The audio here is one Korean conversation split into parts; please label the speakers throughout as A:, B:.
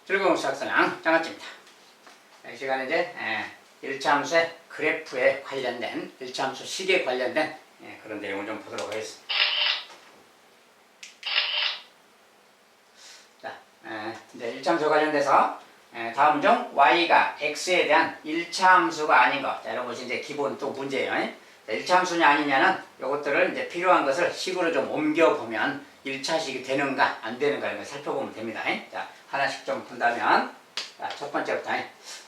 A: 즐거운 수학생활 장아찌입니다. 이 시간에 이제 1차 함수의 그래프에 관련된 1차 함수 식에 관련된 그런 내용을 좀 보도록 하겠습니다. 자, 이제 1차 함수 관련돼서 다음 중 y가 x에 대한 1차 함수가 아닌 것, 자, 이런 것이 이제 기본 또 문제예요. 1차 함수냐 아니냐는 이것들을 이제 필요한 것을 식으로 좀 옮겨보면 1차식이 되는가 안 되는가 이런 걸 살펴보면 됩니다. 자, 하나씩 좀 본다면, 자, 첫 번째부터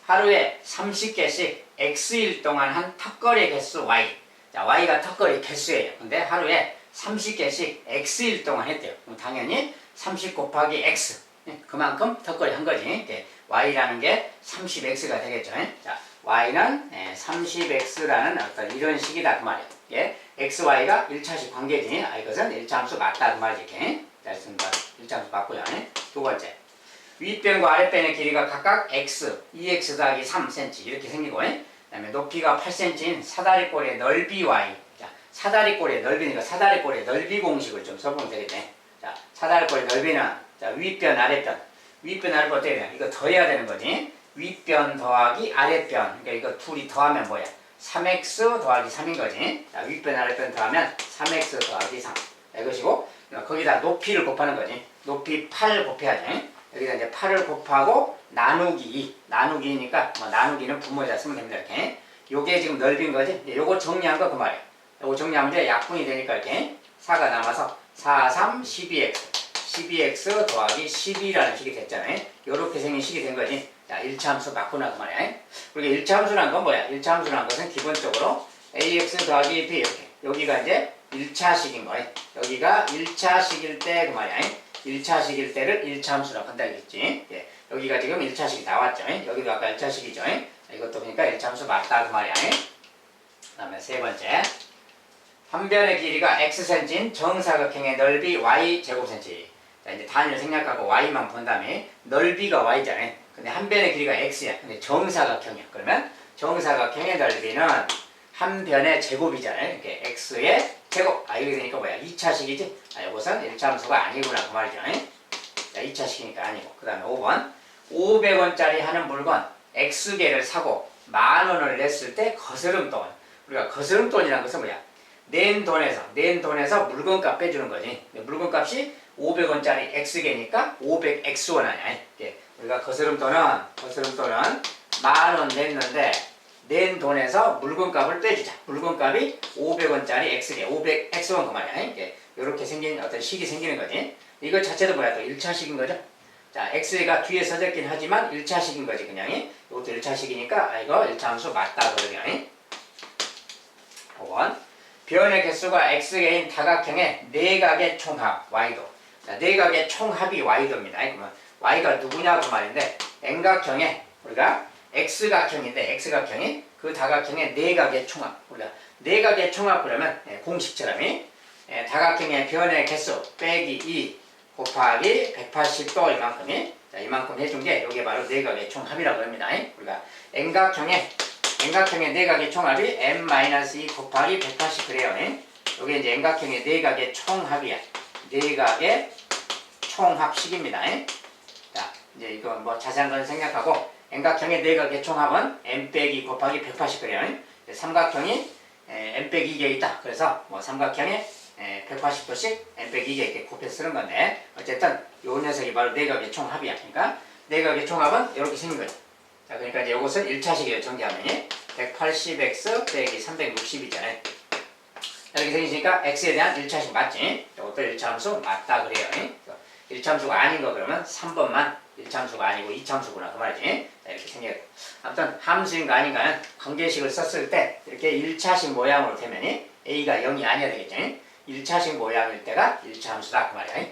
A: 하루에 30개씩 x일 동안 한 턱걸이 개수 y. 자, y가 턱걸이 개수예요. 근데 하루에 30개씩 x일 동안 했대요. 그럼 당연히 30 곱하기 x. 그만큼 턱걸이 한 거지. y라는 게 30x가 되겠죠. 자, y는 30x라는 어떤 이런 식이다 그 말이에요. 예, xy가 1차식 관계지. 이것은 1차 함수 맞다 그 말이지. 자, 1차 함수 맞고요. 두 번째, 윗변과 아랫변의 길이가 각각 x, 2x 더하기 3cm 이렇게 생기고, 그 다음에 높이가 8cm인 사다리꼴의 넓이 y. 자, 사다리꼴의 넓이니까 사다리꼴의 넓이 공식을 좀 써보면 되겠네. 자, 사다리꼴의 넓이는, 자, 윗변, 아랫변. 윗변, 아랫변 어떻게 되냐? 이거 더해야 되는 거지. 윗변 더하기 아랫변. 그러니까 이거 둘이 더하면 뭐야? 3x 더하기 3인 거지. 자, 윗변, 아랫변 더하면 3x 더하기 3. 자, 이것이고, 거기다 높이를 곱하는 거지. 높이 8 곱해야지. 여기다 이제 8을 곱하고 나누기 2. 나누기 2니까 뭐 나누기는 분모에다 쓰면 됩니다. 이렇게. 요게 지금 넓인 거지. 요거 정리한 거 그 말이야. 요거 정리하면 이제 약분이 되니까 이렇게 4가 남아서 4, 3, 12x. 12x 더하기 12라는 식이 됐잖아요. 요렇게 생긴 식이 된 거지. 자, 1차 함수 맞구나 그 말이야. 그리고 1차 함수란 건 뭐야? 1차 함수란 것은 기본적으로 ax 더하기 b 이렇게. 여기가 이제 1차식인 거예요. 여기가 1차식일 때 그 말이야. 1차식일 때를 1차 함수라고 한다 했지. 예, 여기가 지금 1차식이 나왔죠. 여기도 아까 1차식이죠. 이것도 그러니까 1차 함수 맞다 그 말이야. 그 다음에 세 번째, 한 변의 길이가 xcm인 정사각형의 넓이 y제곱cm. 자, 이제 단위를 생략하고 y만 본 다음에 넓이가 y잖아요. 근데 한 변의 길이가 x야. 근데 정사각형이야. 그러면 정사각형의 넓이는 한 변의 제곱이잖아요. 이렇게 x의 제곱. 이렇게 되니까 뭐야? 2차식이지? 이것은 1차 함수가 아니구나 그 말이죠. 자, 2차식이니까 아니고. 그 다음에 5번, 500원짜리 하는 물건 x개를 사고 10,000원을 냈을 때 거스름돈. 우리가 거스름돈이라는 것은 뭐야? 낸 돈에서 물건값 빼주는 거지. 물건값이 500원짜리 x개니까 500x원 아니야. 우리가 거스름돈은 10,000원 냈는데 낸 돈에서 물건값을 빼주자. 물건값이 500원짜리 x개, 500x원 그 말이야. 이렇게 생긴 어떤 식이 생기는 거지. 이거 자체도 뭐야? 또 1차식인 거죠. 자, x가 뒤에 써졌긴 하지만 1차식인 거지, 그냥. 이것도 1차식이니까, 이거 1차 함수 맞다, 그러죠. 5번. 변의 개수가 x개인 다각형의 내각의 총합, y도. 자, 내각의 총합이 y도입니다. 그러면 y가 누구냐, 그 말인데, n각형의, 우리가 x각형인데, x각형이 그 다각형의 내각의 총합. 우리가 내각의 총합 그러면, 공식처럼, 다각형의 변의 개수 빼기 2 곱하기 180도 이만큼이, 자, 이만큼 해준 게 이게 바로 내각의 총합이라고 합니다. 우리가 n각형의 내각의 총합이 n-2 곱하기 180 그래요. 이게 이제 n각형의 내각의 총합이야. 내각의 총합식입니다. 자, 이제 이거 뭐 자세한 건 생략하고 n각형의 내각의 총합은 n 빼기 곱하기 180 그래요. 삼각형이 n 빼기 2개 있다. 그래서 뭐 삼각형에 180도씩 n 빼기 2개 이렇게 곱해서 쓰는 건데, 어쨌든 요 녀석이 바로 내각의 총합이야. 그러니까 내각의 총합은 이렇게 생긴 거죠. 자, 그러니까 이제 이것은 1차식이에요. 정리하면 180x 빼기 360이잖아요. 이렇게 생기니까 x에 대한 1차식 맞지? 이것도 1차 함수 맞다 그래요. 1차 함수가 아닌 거 그러면 3번만 1차 함수가 아니고 2차 함수구나 그 말이지. 자, 이렇게 생겨요. 아무튼 함수인가 아닌가는 관계식을 썼을 때 이렇게 1차식 모양으로 되면 a가 0이 아니어야 되겠죠. 1차식 모양일 때가 1차 함수다 그 말이야.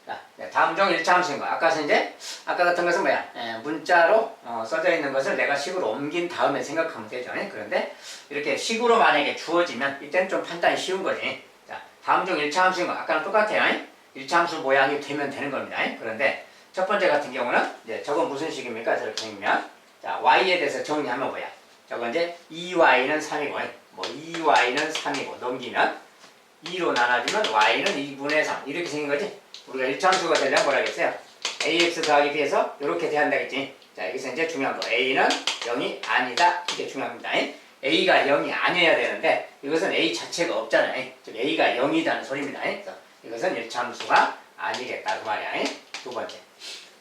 A: 자, 다음 중 1차 함수인 거. 아까 같은 것은 뭐야? 문자로 써져 있는 것을 내가 식으로 옮긴 다음에 생각하면 되죠. 그런데 이렇게 식으로 만약에 주어지면 이때는 좀 판단이 쉬운 거지. 자, 다음 중 1차 함수인 거. 아까랑 똑같아요. 1차 함수 모양이 되면 되는 겁니다. 그런데 첫 번째 같은 경우는 이제 저건 무슨 식입니까? 저렇게 생기면, 자, y에 대해서 정리하면 뭐야? 저거 이제 2y는 3이고, 뭐 2y는 3이고, 넘기면 2로 나눠주면 y는 2분의 3. 이렇게 생긴 거지? 우리가 일차함수가 되려면 뭐라 그랬어요? ax 더하기 b에서 이렇게 대한다겠지? 자, 여기서 이제 중요한 거. a는 0이 아니다. 이게 중요합니다. a가 0이 아니어야 되는데, 이것은 a 자체가 없잖아요. 즉, a가 0이라는 소리입니다. 그래서 이것은 일차함수가 아니겠다. 그 말이야. 두 번째.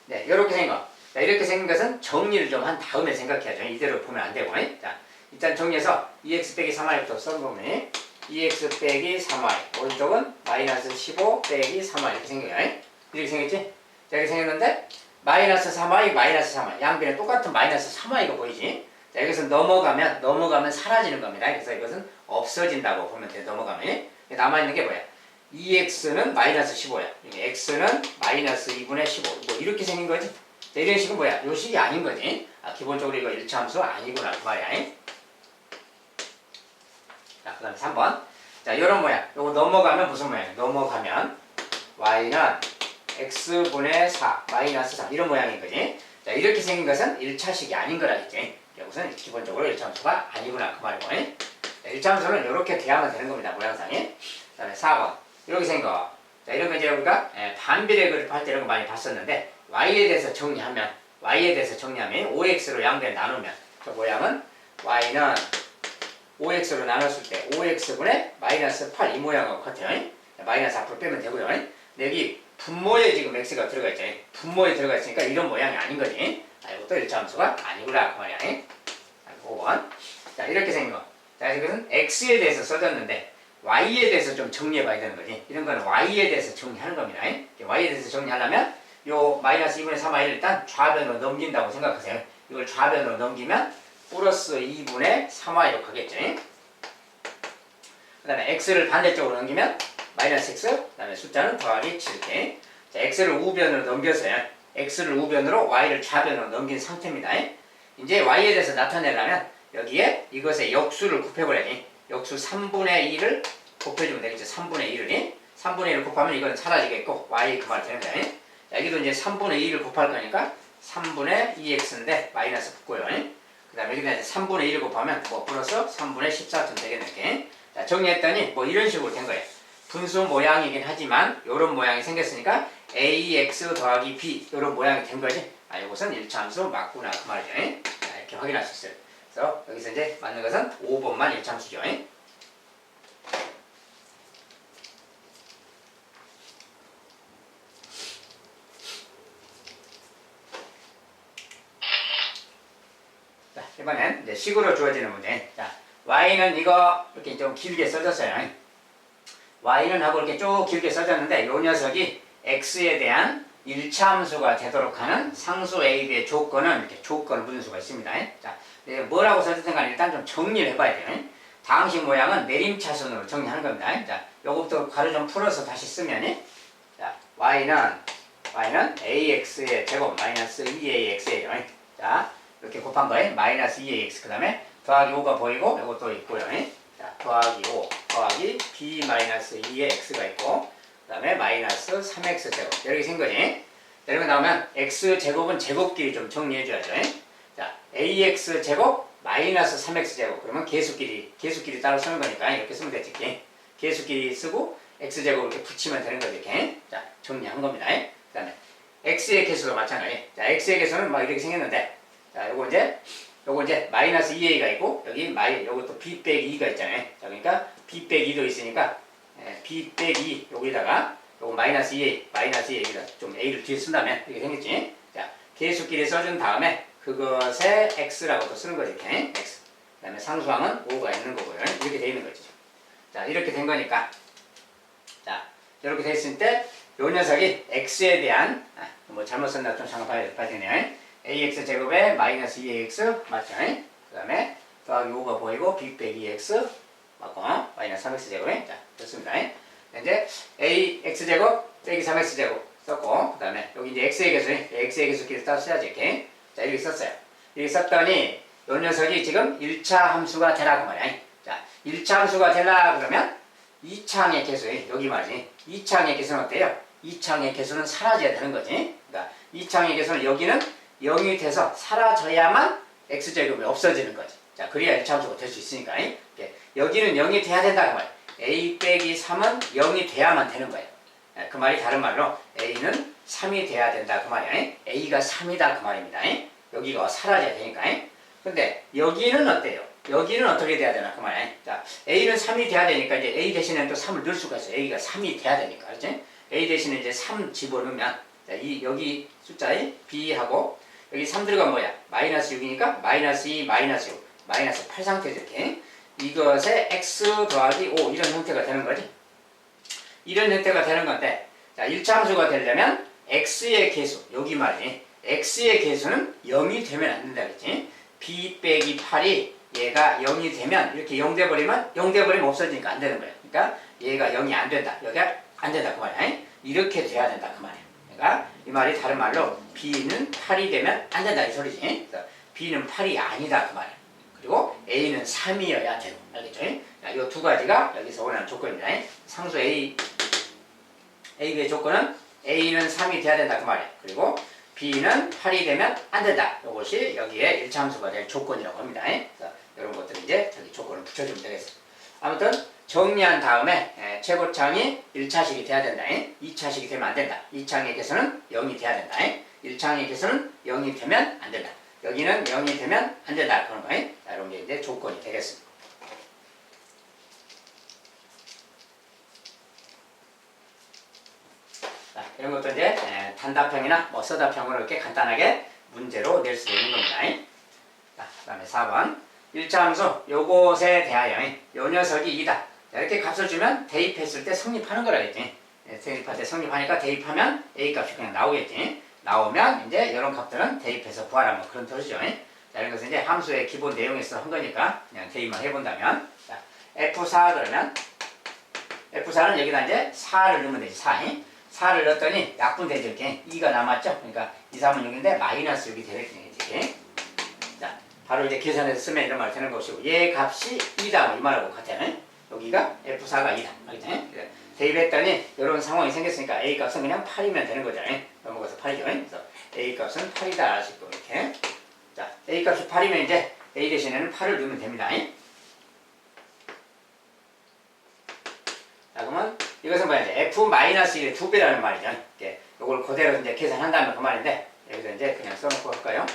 A: 네, 이렇게 생긴 거. 자, 이렇게 생긴 것은 정리를 좀 한 다음에 생각해야죠. 이대로 보면 안 되고. 자, 일단 정리해서 2x 빼기 3y부터 써보면 2x 빼기 3y. 오른쪽은 마이너스 15 빼기 3y. 이렇게 생겨요. 이렇게 생겼지? 자, 이렇게 생겼는데, 마이너스 3y, 마이너스 3y. 양변에 똑같은 마이너스 3y가 보이지? 자, 여기서 넘어가면 사라지는 겁니다. 그래서 이것은 없어진다고 보면 돼. 넘어가면. 남아있는 게 뭐야? 2x는 마이너스 15야. x는 마이너스 2분의 15. 뭐 이렇게 생긴 거지? 자, 이런 식은 뭐야? 요 식이 아닌 거지? 기본적으로 이거 일차함수 아니구나. 그 말이야. 자, 그 다음에 3번. 자, 요런 모양. 요거 넘어가면 무슨 모양이야? 넘어가면 y는 x분의 4, 마이너스 3. 이런 모양인 거지? 자, 이렇게 생긴 것은 1차식이 아닌 거라겠지? 이것은 기본적으로 일차함수가 아니구나. 그 말이고. 자, 일차함수는 이렇게 돼야만 되는 겁니다. 모양상이. 그 다음에 4번. 이렇게 생긴 거. 자, 이런 거 이제 우리가 반비례 그래프 할 때 이런 거 많이 봤었는데, y에 대해서 정리하면 5x로 양변 나누면, 저 모양은 y는 5x로 나눴을 때 5x분의 마이너스 8 이 모양하고 같아요. 마이너스 앞으로 빼면 되고요. 근데 여기 분모에 지금 x가 들어가 있죠. 분모에 들어가 있으니까 이런 모양이 아닌 거지. 이것도 일차함수가 아니구나. 그 말이야. 5번. 자, 이렇게 생긴 거. 자, 이것은 x에 대해서 써졌는데, y에 대해서 좀 정리해 봐야 되는 거지. 이런 거는 y에 대해서 정리하는 겁니다. y에 대해서 정리하려면 요 마이너스 2분의 3y를 일단 좌변으로 넘긴다고 생각하세요. 이걸 좌변으로 넘기면 플러스 2분의 3y로 가겠죠. 그 다음에 x를 반대쪽으로 넘기면 마이너스 x, 그 다음에 숫자는 더하기 7. 자, x를 우변으로 넘겼어요. x를 우변으로 y를 좌변으로 넘긴 상태입니다. 이제 y에 대해서 나타내려면 여기에 이것의 역수를 곱해버려야지. 역수 3분의 2를 곱해주면 되겠죠. 3분의 2를. 3분의 1을 곱하면 이건 사라지겠고 y 그 말 되는 거야. 자, 여기도 이제 3분의 2를 곱할 거니까 3분의 2x인데 마이너스 붙고요. 그 다음에 여기다 이제 3분의 1을 곱하면 뭐 플러스 3분의 14쯤 되겠네. 자, 정리했더니 뭐 이런 식으로 된 거예요. 분수 모양이긴 하지만 이런 모양이 생겼으니까 ax 더하기 b 이런 모양이 된 거지. 이것은 일차함수 맞구나. 그 말이죠. 자, 이렇게 확인할 수 있어요. 그래서 여기서 이제 맞는 것은 5번만 일차함수죠. 자, 이번엔 이제 식으로 주어지는 문제. 자, y는 이거 이렇게 좀 길게 써졌어요. y는 하고 이렇게 쭉 길게 써졌는데, 요 녀석이 x에 대한 일차함수가 되도록 하는 상수 a, b의 조건은 이렇게 조건을 묻는 수가 있습니다. 자, 뭐라고 써졌든 간에 일단 좀 정리를 해봐야 돼요. 다항식 모양은 내림차순으로 정리하는 겁니다. 자, 요것도 가로 좀 풀어서 다시 쓰면, 자, y는 ax의 제곱 마이너스 2ax예요. 자, 이렇게 곱한 거에 마이너스 2ax, 그 다음에 더하기 5가 보이고 요것도 있고요. 자, 더하기 5 더하기 b 마이너스 2의 x가 있고, 그 다음에 마이너스 3x 제곱 이렇게 생긴 거지. 자, 이렇게 나오면 x 제곱은 제곱끼리 좀 정리해 줘야죠. 자, ax 제곱 마이너스 3x 제곱. 그러면 개수끼리 따로 쓰는 거니까 이렇게 쓰면 되지. 개수끼리 쓰고 x 제곱 이렇게 붙이면 되는 거지. 이렇게. 자, 정리한 겁니다. 그 다음에 x의 개수도 마찬가지. 자, x의 개수는 막 이렇게 생겼는데, 자, 요거 이제 마이너스 2a가 있고, 여기 요것도 b 빼기 2가 있잖아요. 자, 그러니까 b 빼기 2도 있으니까 b 빼기 2 여기다가 요거 마이너스 2a 여기다 좀 a를 뒤에 쓴다면 이렇게 생겼지. 자, 개수끼리 써준 다음에 그것에 x라고 또 쓰는 거지. 이렇게 x. 그 다음에 상수항은 5가 있는 거고요. 이렇게 돼 있는 거지. 자, 이렇게 된 거니까, 자, 이렇게 됐을 때 요 녀석이 x에 대한 뭐 잘못 썼나 좀 잠깐 봐야 되네요. ax 제곱에 마이너스 2ax 맞죠? 그 다음에 더하기 5가 보이고 b 빼기 2x 맞고 마이너스 3x 제곱에 자, 됐습니다. 이제 ax 제곱 빼기 3x 제곱 썼고, 그 다음에 여기 이제 x의 개수끼리 따로 써야지. 이렇게. 자, 이렇게 썼어요. 이렇게 썼더니 요 녀석이 지금 1차 함수가 되라고 말이야. 자, 1차 함수가 되라 그러면 2차항의 개수, 여기 말이지. 2차항의 개수는 어때요? 2차항의 개수는 사라져야 되는 거지. 그러니까 2차항의 개수는 여기는 0이 돼서 사라져야만 x제곱이 없어지는 거지. 자, 그래야 1차함수가 될 수 있으니까. 여기는 0이 돼야 된다 그 말이에요. a 빼기 3은 0이 돼야만 되는 거예요. 그 말이 다른 말로 a는 3이 돼야 된다 그 말이야. a가 3이다 그 말입니다. 여기가 사라져야 되니까. 근데 여기는 어때요? 여기는 어떻게 돼야 되나 그 말이야. 자, a는 3이 돼야 되니까 이제 a 대신에 또 3을 넣을 수가 있어요. a가 3이 돼야 되니까. 그렇지? a 대신에 이제 3 집어넣으면 자, 여기 숫자에 b하고 여기 3 들어가면 뭐야? 마이너스 6이니까 마이너스 2, 마이너스 6, 마이너스 8 상태죠. 이렇게. 이것에 x 더하기 5 이런 형태가 되는 거지. 이런 형태가 되는 건데 자, 1차함수가 되려면 x의 개수, 여기 말이지. x의 개수는 0이 되면 안 된다 그랬지. b 빼기 8이 얘가 0이 되면 이렇게 0 돼버리면 0 돼버리면 없어지니까 안 되는 거예요. 그러니까 얘가 0이 안 된다. 여기가 안 된다 그 말이야. 이렇게 돼야 된다 그 말이야. 그러니까 이 말이 다른 말로 b는 8이 되면 안 된다 이 소리지. b는 8이 아니다 그 말이야. 그리고 a는 3이어야 되고 알겠죠? 자, 이 두 가지가 여기서 원하는 조건입니다. 상수 a의 조건은 a는 3이 돼야 된다 그 말이야. 그리고 b는 8이 되면 안 된다. 이것이 여기에 1차함수가 될 조건이라고 합니다. 자, 이런 것들 이제 저기 조건을 붙여주면 되겠어요. 아무튼 정리한 다음에 최고창이 1차식이 돼야 된다. 2차식이 되면 안 된다. 2차항의 개수는 0이 돼야 된다. 1차항의 개수는 0이 되면 안 된다. 여기는 0이 되면 안 된다. 그런 거예요. 자, 이런 게 이제 조건이 되겠습니다. 자, 이런 것도 이제 단답형이나 뭐 서답형으로 이렇게 간단하게 문제로 낼 수 있는 겁니다. 자, 그 다음에 4번. 1차함수 요것에 대하여 요 녀석이 2다. 자, 이렇게 값을 주면 대입했을 때 성립하는 거라겠지. 대입할 때 성립하니까 대입하면 a 값이 그냥 나오겠지. 나오면 이제 이런 값들은 대입해서 구하라 뭐 그런 뜻이죠. 자, 이런 것은 이제 함수의 기본 내용에서 한 거니까 그냥 대입만 해본다면 자, F4 그러면 F4는 여기다 이제 4를 넣으면 되지. 4를 넣었더니 약분되죠. 이렇게 2가 남았죠. 그러니까 2, 3은 6인데 마이너스 6이 되겠지. 자, 바로 이제 계산해서 쓰면 이런 말 되는 것이고 얘 값이 2다 이 말하고 같아요. 여기가 F4가 2다. 알겠죠? 대입했더니 이런 상황이 생겼으니까 A 값은 그냥 8이면 되는 거죠. 넘어가서 8이죠. 그래서 A 값은 8이다 아시고 이렇게. 자, A 값이 8이면 이제 A 대신에는 8을 넣으면 됩니다. 자, 그러면 이것은 뭐야? F-1의 2배라는 말이죠. 이걸 그대로 이제 계산한다면 그 말인데 여기서 이제 그냥 써놓고 할까요?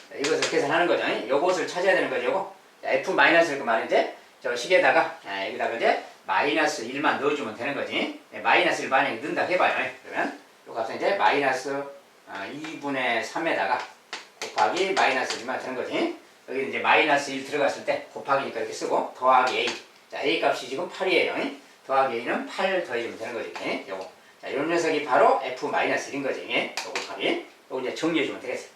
A: 자, 이것을 계산하는 거죠. 이것을 찾아야 되는 거죠. 요거. F-그 말인데 저 식에다가 여기다가 이제 마이너스 1만 넣어주면 되는 거지. 마이너스 1 만약에 넣는다 해봐요. 그러면 이 값은 이제 마이너스 2분의 3에다가 곱하기 마이너스 1만 되는 거지. 여기 이제 마이너스 1 들어갔을 때 곱하기니까 이렇게 쓰고 더하기 a. 자, a 값이 지금 8이에요. 더하기 a는 8 더해주면 되는 거지. 이렇게. 요거. 자, 이 녀석이 바로 F-1인 거지. 요거 값이. 요거 이제 정리해주면 되겠어.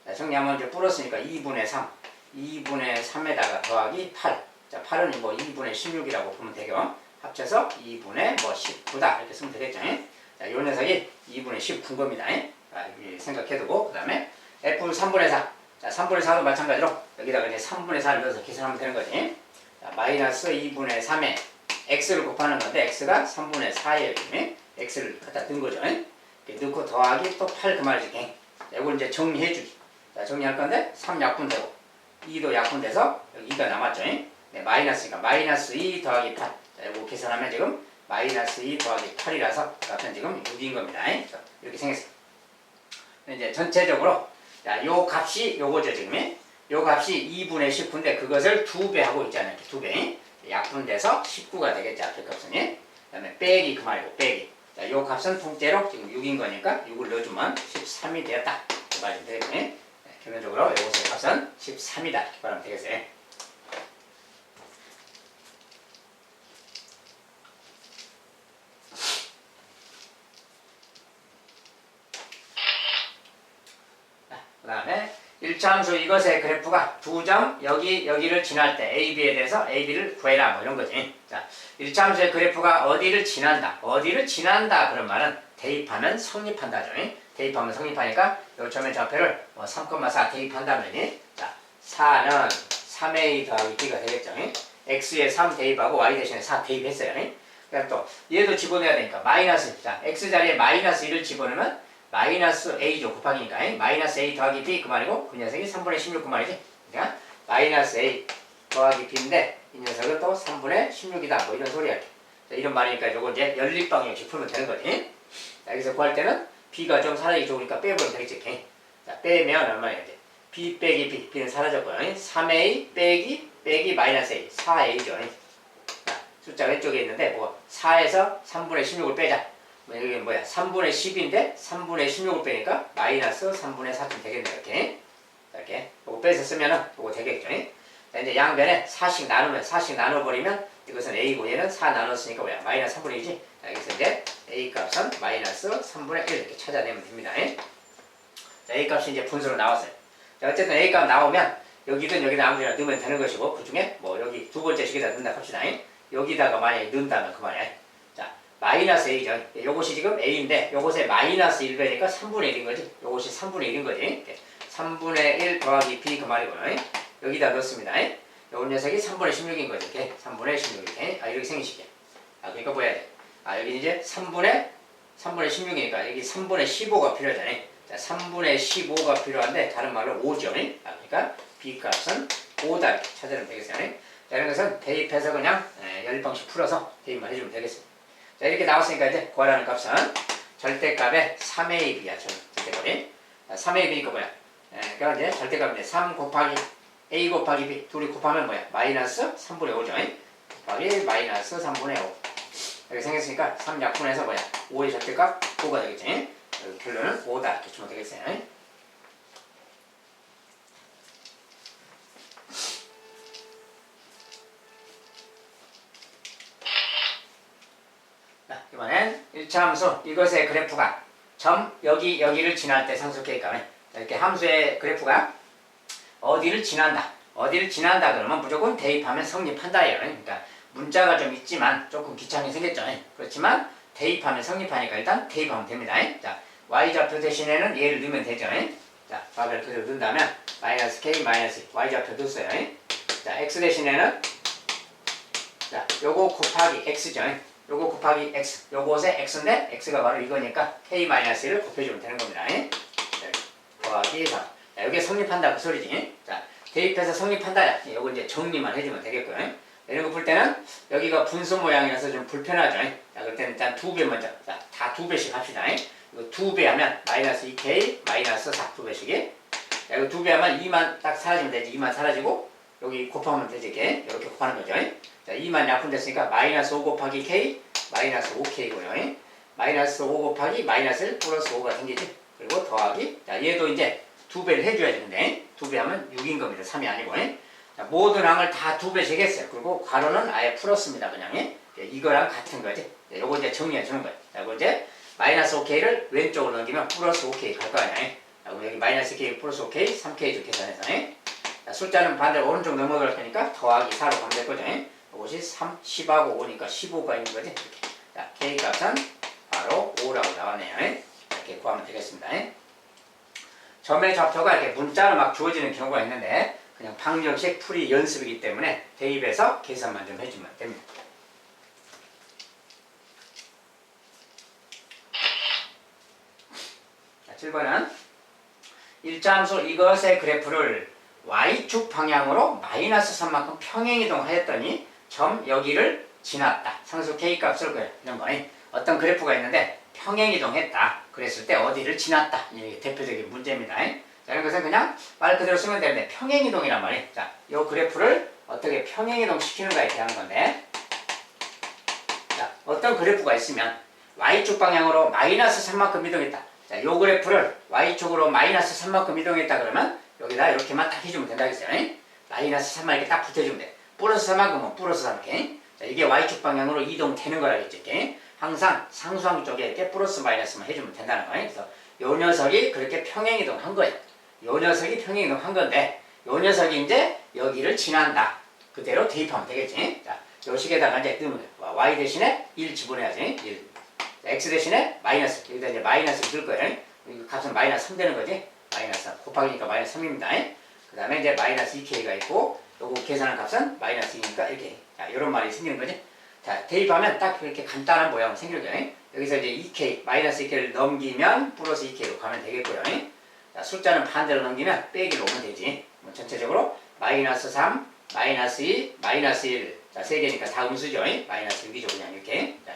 A: 자, 정리하면 이제 플러스니까 2분의 3. 2분의 3에다가 더하기 8. 자, 8은 뭐 2분의 16이라고 보면 되죠. 합쳐서 2분의 뭐 19다. 이렇게 쓰면 되겠죠. 자, 이 녀석이 2분의 19인 겁니다. 자, 이렇게 생각해두고, 그 다음에 F 3분의 4. 자, 3분의 4도 마찬가지로 여기다가 이제 3분의 4를 넣어서 계산하면 되는 거지. 자, 마이너스 2분의 3에 x를 곱하는 건데, x가 3분의 4에 x를 갖다 넣은 거죠. 이렇게 넣고 더하기 또 8 그 말이지. 자, 이걸 이제 정리해주기. 자, 정리할 건데, 3 약분되고, 2도 약분돼서 여기 2가 남았죠. 네, 마이너스니까 마이너스 2 더하기 8. 자, 이거 계산하면 지금 마이너스 2 더하기 8이라서 값은 지금 6인 겁니다. 자, 이렇게 생겼어요. 이제 전체적으로 자, 요 값이 요거죠 지금. 요 값이 2분의 19인데 그것을 2배 하고 있잖아요. 이렇게 2배. 약분돼서 19가 되겠죠. 앞에 값은. 그 다음에 빼기 그 말이고 빼기. 자, 요 값은 통째로 지금 6인 거니까 6을 넣어주면 13이 되었다. 그 말이 되겠네. 네, 결론적으로 요것의 값은 13이다. 이렇게 말하면 되겠어요. 그 다음에 1차함수 이것의 그래프가 2점 여기를 지날 때 AB에 대해서 AB를 구해라 뭐 이런 거지. 자, 1차함수의 그래프가 어디를 지난다 그런 말은 대입하면 성립한다죠. 대입하면 성립하니까 요 처음에 좌표를 3,4 대입한다면 자, 4는 3A 더하기 B가 되겠죠. X에 3 대입하고 Y 대신에 4 대입했어요. 그다음 또 얘도 집어넣어야 되니까 마이너스. 자, X 자리에 마이너스 1을 집어넣으면 마이너스 A죠. 곱하기니까. 마이너스 A 더하기 B 그 말이고 그 녀석이 3분의 16 그 말이지. 그러니까 마이너스 A 더하기 B인데 이 녀석은 또 3분의 16이다. 뭐 이런 소리야. 자, 이런 말이니까 요거 이제 연립방정식 풀면 되는 거지. 자, 여기서 구할 때는 B가 좀 사라지기 좋으니까 빼버리면 되겠지. 자, 빼면 얼마야 돼? B 빼기 B. B는 사라졌고요. 3A 빼기 마이너스 A. 4A죠. 자, 숫자 왼쪽에 있는데 뭐 4에서 3분의 16을 빼자. 뭐 여기 뭐야? 3분의 10인데 3분의 16을 빼니까 마이너스 3분의 4쯤 되겠네. 이렇게. 이렇게. 요거 빼서 쓰면은 요거 되겠죠. 자, 이제 양변에 4씩 나눠버리면 이것은 A고 얘는 4 나눴으니까 뭐야? 마이너스 3분의 1이지? 자, 여기서 이제 A 값은 마이너스 3분의 1 이렇게 찾아내면 됩니다. 자, A 값이 이제 분수로 나왔어요. 자, 어쨌든 A 값 나오면 여기든 아무데나 넣으면 되는 것이고 그 중에 뭐 여기 두 번째 식에다 넣는다 합시다. 여기다가 만약에 넣는다면 그만이야. 자, 마이너스 A죠. 요것이 지금 A인데 요것에 마이너스 1 배니까 3분의 1인 거지. 요것이 3분의 1인 거지. 3분의 1 더하기 B 그 말이고요. 여기다 넣습니다. 요 녀석이 3분의 16인 거지. 이렇게 3분의 16 이렇게. 이렇게 생기시게. 그러니까 뭐 해야 돼? 여기 이제 3분의 16이니까 여기 3분의 15가 필요하잖아요. 자, 3분의 15가 필요한데 다른 말로 5죠. 그러니까 B 값은 5다 이렇게 찾아내면 되겠어요. 자, 이런 것은 대입해서 그냥 연립방식 풀어서 대입만 해주면 되겠습니다. 자, 이렇게 나왔으니까 이제 구하라는 값은 절대값의 3AB야. 절대값이. 3AB니까 뭐야? 그러니까 이제 절대값인데 3 곱하기 A 곱하기 B 둘이 곱하면 뭐야? 마이너스 3분의 5죠. 곱하기 마이너스 3분의 5 이렇게 생겼으니까 3약분해서 뭐야? 5의 절대값 5가 되겠지. 결론은 5다 이렇게 주면 되겠어요. 자, 이번엔 1차 함수 이것의 그래프가 점 여기를 지날 때 상수 K값 이렇게 함수의 그래프가 어디를 지난다 그러면 무조건 대입하면 성립한다예요. 그러니까 문자가 좀 있지만 조금 귀찮게 생겼죠. 그렇지만 대입하면 성립하니까 일단 대입하면 됩니다. 자, y좌표 대신에는 얘를 넣으면 되죠. 자, 답을 그대로 넣는다면 마이너스 k 마이너스 y좌표 넣었어요. 자, x 대신에는 자, 요거 곱하기 x죠. 요거 곱하기 x. 요것의 x인데 x가 바로 이거니까 k 마이너스 1을 곱해주면 되는 겁니다. 자, 더하기 3. 자, 여기에 성립한다 그 소리지. 자, 대입해서 성립한다. 요거 이제 정리만 해주면 되겠고요. 이런 거 풀 때는 여기가 분수 모양이라서 좀 불편하죠. 자, 그럴 때는 일단 2배 먼저. 자, 다 2배씩 합시다. 이거 2배 하면 마이너스 2k 마이너스 4 2배씩이. 자, 이거 2배 하면 2만 딱 사라지면 되지. 2만 사라지고 여기 곱하면 되지. 이렇게 곱하는 거죠. 자, 2만 약분됐으니까 마이너스 5 곱하기 k 마이너스 5k고요. 마이너스 5 곱하기 마이너스 1 플러스 5가 생기지. 그리고 더하기. 자, 얘도 이제 2배를 해줘야 되는데 2배 하면 6인 겁니다. 3이 아니고. 자, 모든 항을 다 2배씩 했어요. 그리고 가로는 아예 풀었습니다. 그냥. 이거랑 같은 거지. 요거 이제 정리해 주는 거예요. 자, 이거 이제 마이너스 5k를 왼쪽으로 넘기면 플러스 5k 갈 거 아니야. 자, 여기 마이너스 k 플러스 5k 3k 쭉 계산해서. 자, 숫자는 반대로 오른쪽 넘어갈 테니까 더하기 4로 가면 될 거죠. 이것이 3, 10하고 5니까 15가 있는 거지. 이렇게. 자, k 값은 바로 5라고 나왔네요. 이렇게 구하면 되겠습니다. 점의 좌표가 이렇게 문자로 막 주어지는 경우가 있는데 그냥 방정식 풀이 연습이기 때문에 대입해서 계산만 좀 해주면 됩니다. 자, 7번은 1차 함수 이것의 그래프를 y축 방향으로 마이너스 3만큼 평행이동하였더니 점 여기를 지났다. 상수 k값을 이런 거 어떤 그래프가 있는데 평행이동했다. 그랬을 때 어디를 지났다. 이게 대표적인 문제입니다. 자, 이런 것은 그냥 말 그대로 쓰면 되는데 평행이동이란 말이에요. 자, 이 그래프를 어떻게 평행이동 시키는가에 대한 건데 자, 어떤 그래프가 있으면 y축 방향으로 마이너스 3만큼 이동했다. 자, 이 그래프를 y축으로 마이너스 3만큼 이동했다 그러면 여기다 이렇게만 딱 해주면 된다겠어요. 마이너스 3만 이렇게 딱 붙여주면 돼. 플러스 3만큼은 플러스 3 이렇게. 자, 이게 y축 방향으로 이동되는 거라겠죠. 이렇게. 항상 상수항 쪽에 이렇게 플러스 마이너스만 해주면 된다는 거예요. 그래서 요 녀석이 그렇게 평행이동한 거예요. 요 녀석이 평행이동한 건데 요 녀석이 이제 여기를 지난다. 그대로 대입하면 되겠지. 자, 요 식에다가 이제 넣으면 y 대신에 1 집어넣어야지. 1. x 대신에 마이너스. 여기다 이제 마이너스 넣을 거예요. 이 값은 마이너스 3 되는 거지. 마이너스 3. 곱하기니까 마이너스 3입니다. 그 다음에 이제 마이너스 2k가 있고 요거 계산한 값은 마이너스 2니까 이렇게. 자, 요런 말이 생기는 거지. 자, 대입하면 딱 이렇게 간단한 모양 생기는 거예요. 여기서 이제 2k, 마이너스 2k를 넘기면 플러스 2k로 가면 되겠고요. 자, 숫자는 반대로 넘기면 빼기로 오면 되지. 뭐 전체적으로 마이너스 3, 마이너스 2, 마이너스 1. 자, 3개니까 다 음수죠. 마이너스 6이죠. 그냥 이렇게. 자,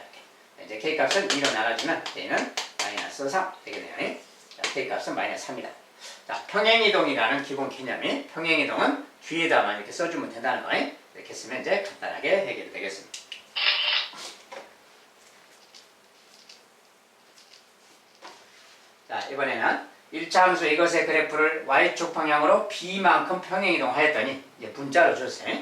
A: 이렇게. 이제 K값을 2로 나눠주면 K는 마이너스 3 되겠네요. 자, K값은 마이너스 3이다. 자, 평행이동이라는 기본 개념이 평행이동은 뒤에다만 이렇게 써주면 된다는 거예요. 이렇게 쓰면 이제 간단하게 해결이 되겠습니다. 자, 이번에는 1차 함수 이것의 그래프를 y축 방향으로 b만큼 평행이동하였더니 이제 문자로 줬어요.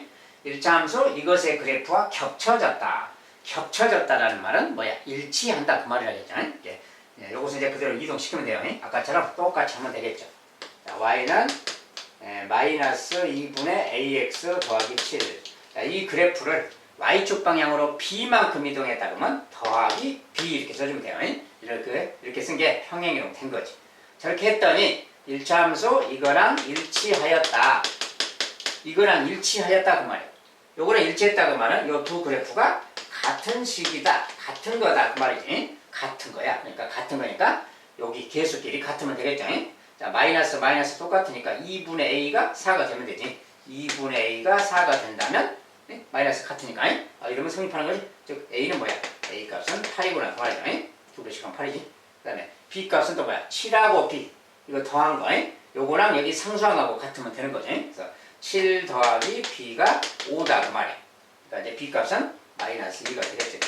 A: 1차 함수 이것의 그래프와 겹쳐졌다. 겹쳐졌다라는 말은 뭐야? 일치한다 그 말이라겠죠. 예. 요것은 이제 그대로 이동시키면 돼요. 아까처럼 똑같이 하면 되겠죠. 자, y는 마이너스 2분의 ax 더하기 7. 자, 이 그래프를 y축 방향으로 b만큼 이동했다 그러면 더하기 b 이렇게 써주면 돼요. 이렇게 쓴 게 평행이동 된 거지. 저렇게 했더니 1차 함수 이거랑 일치하였다. 이거랑 일치하였다 그 말이에요. 요거랑 일치했다 그 말은 요 두 그래프가 같은 식이다. 같은 거다 그 말이지. 같은 거야. 그러니까 같은 거니까 여기 개수끼리 같으면 되겠죠. 자, 마이너스 마이너스 똑같으니까 2분의 a가 4가 되면 되지. 2분의 a가 4가 된다면 마이너스 같으니까 이러면 성립하는 거지. 즉 a는 뭐야? a 값은 8이구나 그 말이죠. 두 배씩 하면 8이지. 그 다음에 b 값은 또 뭐야? 7하고 b 이거 더한 거. 요거랑 여기 상수한 거하고 같으면 되는 거지. 그래서 7 더하기 b가 5다 그 말이야. 그러니까 이제 b 값은 마이너스 2가 되겠지.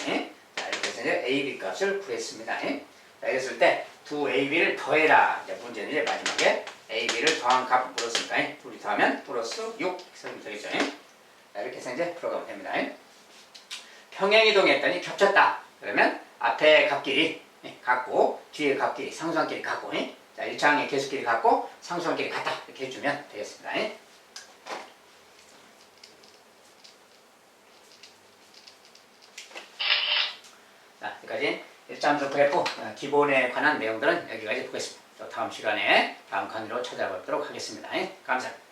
A: 자, 이렇게 해서 이제 a, b 값을 구했습니다. 자, 이랬을 때 두 a, b를 더해라. 이제 문제는 이제 마지막에 a, b를 더한 값을 물었으니까 둘이 더하면 플러스 6 써주면 되겠죠. 자, 이렇게 해서 이제 풀어가면 됩니다. 평행이동했더니 겹쳤다. 그러면 앞에 값끼리 같고 뒤에 값끼리 상수항끼리 같고 자, 1차항의 개수끼리 같고 상수항끼리 같다. 이렇게 해주면 되겠습니다. 자, 여기까지 1차 함수 그래프 기본에 관한 내용들은 여기까지 보겠습니다. 또 다음 시간에 다음 강의로 찾아뵙도록 하겠습니다. 감사합니다.